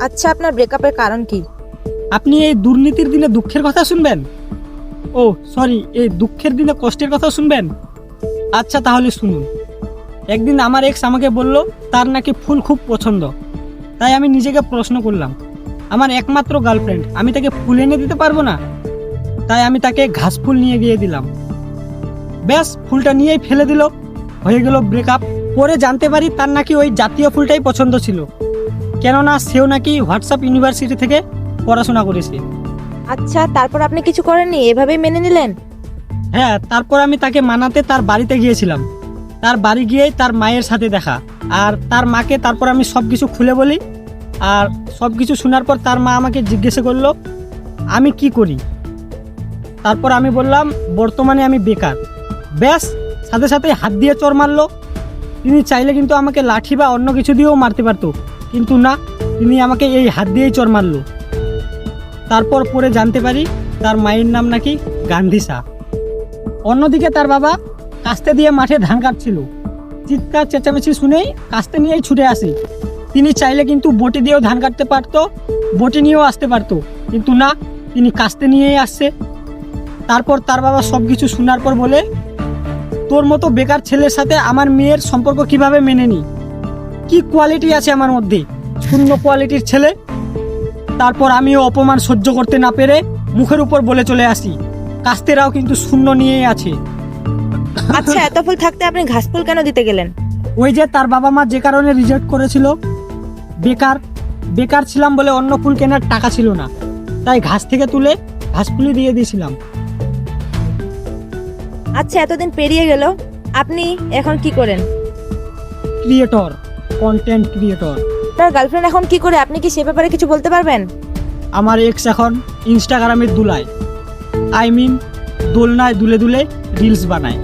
আচ্ছা, আপনার ব্রেকআপের কারণ কি? আপনি এই দুর্নীতির দিনে দুঃখের কথা শুনবেন? ও সরি, এই দুঃখের দিনে কষ্টের কথা শুনবেন? আচ্ছা তাহলে শুনুন। একদিন আমার এক্স আমাকে বলল তার নাকি ফুল খুব পছন্দ। তাই আমি নিজেকে প্রশ্ন করলাম, আমার একমাত্র গার্লফ্রেন্ড, আমি তাকে ফুল এনে দিতে পারবো না? তাই আমি তাকে ঘাস ফুল নিয়ে গিয়ে দিলাম। ব্যাস, ফুলটা নিয়েই ফেলে দিল, হয়ে গেল ব্রেকআপ। পরে জানতে পারি তার নাকি ওই জাতীয় ফুলটাই পছন্দ ছিল, কেননা সেও নাকি হোয়াটসঅ্যাপ ইউনিভার্সিটি থেকে পড়াশোনা করেছে। আচ্ছা, তারপর আপনি কিছু করেননি, এভাবেই মেনে নিলেন? হ্যাঁ, তারপর আমি তাকে মানাতে তার বাড়িতে গিয়েছিলাম। তার বাড়ি গিয়েই তার মায়ের সাথে দেখা, আর তার মাকে তারপর আমি সব কিছু খুলে বলি। আর সব কিছু শোনার পর তার মা আমাকে জিজ্ঞাসা করলো আমি কি করি। তারপর আমি বললাম বর্তমানে আমি বেকার। ব্যাস, সাথে সাথে হাত দিয়ে চড় মারলো। তিনি চাইলে কিন্তু আমাকে লাঠি বা অন্য কিছু দিয়েও মারতে পারতো, কিন্তু না, তিনি আমাকে এই হাত দিয়েই চড় মারলো। তারপর পরে জানতে পারি তার মায়ের নাম নাকি গান্ধী শাহ। অন্যদিকে তার বাবা কাস্তে দিয়ে মাঠে ধান কাটছিল। চিৎকার চেঁচামেচি শুনেই কাস্তে নিয়েই ছুটে আসি। তিনি চাইলে কিন্তু বটি দিয়েও ধান কাটতে পারতো, বটি নিয়েও আসতে পারতো, কিন্তু না, তিনি কাস্তে নিয়েই আসছে। তারপর তার বাবা সব কিছু শোনার পর বলে, তোর মতো বেকার ছেলের সাথে আমার মেয়ের সম্পর্ক কিভাবে মেনে নি? কি কোয়ালিটি আছে আমার মধ্যে? শূন্য কোয়ালিটির ছেলে। তারপর আমিও অপমান সহ্য করতে না পেরে মুখের উপর বলে চলে আসি, কাস্তেরাও কিন্তু শূন্য নিয়েই আছে। আচ্ছা, এত ফুল থাকতে আপনি ঘাস ফুল কেন দিতে গেলেন? ওই যে তার বাবা মা যে কারণে রিজেক্ট করেছিল, বেকার ছিলাম বলে অন্য ফুল কেনার টাকা ছিল না, তাই ঘাস থেকে তুলে ঘাস ফুলই দিয়ে দিয়েছিলাম। আচ্ছা, এতদিন পেরিয়ে গেল, আপনি এখন কি করেন? Creator, content creator. আপনার গার্লফ্রেন্ড এখন কি করে, আপনি কি সে ব্যাপারে কিছু বলতে পারবেন? আমার এক্স এখন ইনস্টাগ্রামে দুলায়, দোলনায় দুলে দুলে রিলস বানায়।